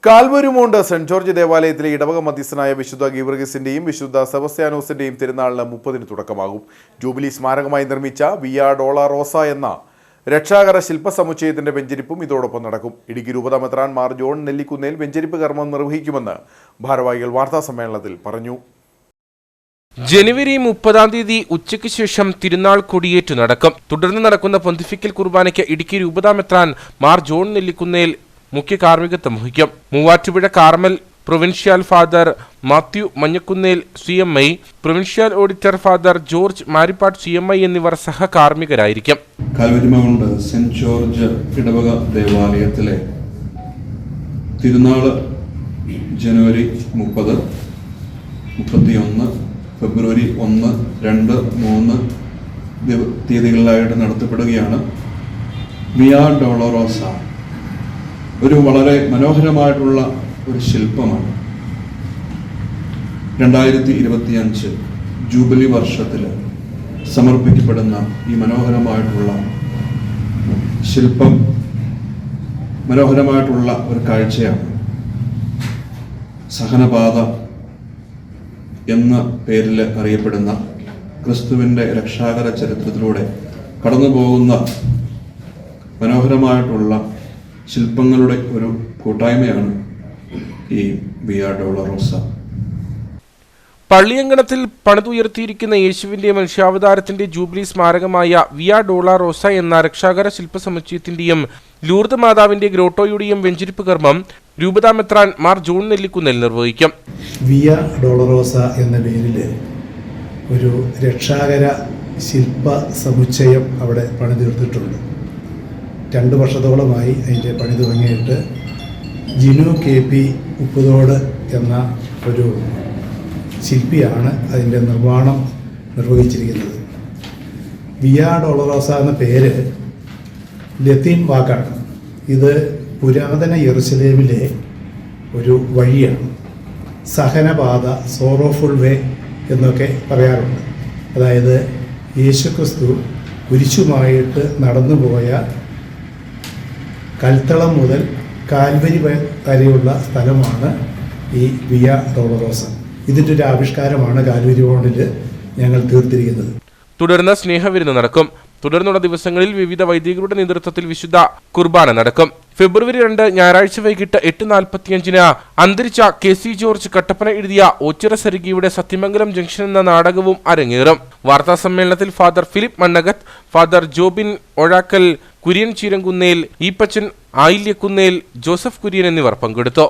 Calvary Mount saint George ദേവാലയത്തിലെ ഇടവക മധ്യസ്ഥനായ വിശുദ്ധ ഗീവർഗീസിന്റെയും വിശുദ്ധ സെബസ്ത്യാനോസിന്റെയും തിരുനാളിന് 30-ന് തുടക്കമാകും. ജൂബിലി സ്മാരകമായി നിർമ്മിച്ച വിയ ഡോളറോസ എന്ന രക്ഷാകര ശില്പസമുച്ചയത്തിന്റെ വെഞ്ചരിപ്പും ഇതോടൊപ്പം നടക്കും. ഇടുക്കി രൂപതാ മെത്രാൻ മാർ ജോൺ നെല്ലിക്കുന്നേൽ വെഞ്ചരിപ്പ് കർമ്മം നിർവഹിക്കുമെന്ന് ഭാരവാഹികൾ വാർത്താസമ്മേളനത്തിൽ പറഞ്ഞു. ജനുവരി 30-ാം തീയതി ഉച്ചയ്ക്ക് ശേഷം തിരുനാൾ കൊടിയേറ്റു നടക്കും. തുടർന്ന് നടക്കുന്ന പൊന്തിഫിക്കൽ കുർബാനയ്ക്ക് ഇടുക്കി രൂപതാ മെത്രാൻ മാർ ജോൺ നെല്ലിക്കുന്നേൽ മുഖ്യ കാർമ്മികത്വം വഹിക്കും. Muvattupuzha Carmel provincial father Mathew Manjakkunnel CMI, provincial auditor father George Marippattu CMI എന്നിവർ സഹകാർമ്മികരായിരിക്കും. കാൽവരിമൗണ്ട് സെന്റ് ജോർജ് ഇടവക ദേവാലയത്തിലെ തിരുനാള് ജനുവരി 30, 31, ഫെബ്രുവരി 1, 2, 3 തീയതികളിലായിട്ട് നടത്തപ്പെടുകയാണ്. വിയ ഡോളറോസ ഒരു വളരെ മനോഹരമായിട്ടുള്ള ഒരു ശില്പമാണ്. 2025 ജൂബിലി വർഷത്തിൽ സമർപ്പിക്കപ്പെടുന്ന ഈ മനോഹരമായിട്ടുള്ള ശില്പം മനോഹരമായിട്ടുള്ള ഒരു കാഴ്ചയാണ്. സഹനപാത എന്ന പേരിൽ അറിയപ്പെടുന്ന ക്രിസ്തുവിൻ്റെ രക്ഷാകര ചരിത്രത്തിലൂടെ കടന്നു പോകുന്ന മനോഹരമായിട്ടുള്ള ശില്പങ്ങളുടെ ഒരു കൂട്ടായ്മയാണ് ഈ വിയ ഡോളറോസ. പള്ളിയങ്കണത്തിൽ പണിതുയർത്തിയിരിക്കുന്ന യേശുവിന്റെ മനുഷ്യാവതാരത്തിന്റെ ജൂബിലി സ്മാരകമായ വിയ ഡോളറോസ എന്ന രക്ഷാകര ശില്പസമുച്ചയത്തിന്റെയും ലൂർദ് മാതാവിന്റെ ഗ്രോട്ടോയുടെയും വെഞ്ചരിപ്പ് കർമ്മം രൂപതാ മെത്രാൻ മാർ ജോൺ നെല്ലിക്കുന്നേൽ നിർവഹിക്കും. വിയ ഡോളറോസ എന്ന പേരിൽ ഒരു രക്ഷാകര ശില്പ സമുച്ചയം അവിടെ പണിതീർത്തിട്ടുണ്ട്. 2 വർഷത്തോളമായി അതിൻ്റെ പണി തുടങ്ങിയിട്ട് ജിനു KP ഉപ്പുതോട് എന്ന ഒരു ശില്പിയാണ് അതിൻ്റെ നിർമ്മാണം നിർവഹിച്ചിരിക്കുന്നത്. വിയ ഡോളറോസ എന്ന പേര് ലത്തീൻ വാക്കാണ്. ഇത് പുരാതന യെറുശലേമിലെ ഒരു വഴിയാണ്. സഹനപാത, സോറോഫുൾ വേ എന്നൊക്കെ പറയാറുണ്ട്. അതായത് യേശുക്രിസ്തു കുരിശുമായിട്ട് നടന്നുപോയ കൽത്തളം മുതൽ കാൽവരി വരെയുള്ള സ്ഥലമാണ് ഈ വിയ ഡോളറോസ. ഇതിൻ്റെ ഒരു ആവിഷ്കാരമാണ് കാൽവരി മൗണ്ടിൽ ഞങ്ങൾ തീർത്തിരിക്കുന്നത്. തുടർന്ന് സ്നേഹവിരുന്ന് നടക്കും. തുടർന്നുള്ള ദിവസങ്ങളിൽ വിവിധ വൈദികരുടെ നേതൃത്വത്തിൽ വിശുദ്ധ കുർബാന നടക്കും. ഫെബ്രുവരി 2 ഞായറാഴ്ച വൈകിട്ട് 8:45 അന്തരിച്ച KC ജോർജ് കട്ടപ്പന എഴുതിയ ഓച്ചിറ സരിഗിയുടെ സത്യമംഗലം ജംഗ്ഷൻ എന്ന നാടകവും അരങ്ങേറും. വാർത്താ സമ്മേളനത്തിൽ ഫാദർ ഫിലിപ്പ് മണ്ണകത്ത്, ഫാദർ ജോബിൻ ഒഴാക്കൽ, കുര്യൻ ചീരങ്കുന്നേൽ, ഈപ്പച്ചൻ ആയില്യക്കുന്നേൽ, ജോസഫ് കുര്യൻ എന്നിവർ പങ്കെടുത്തു.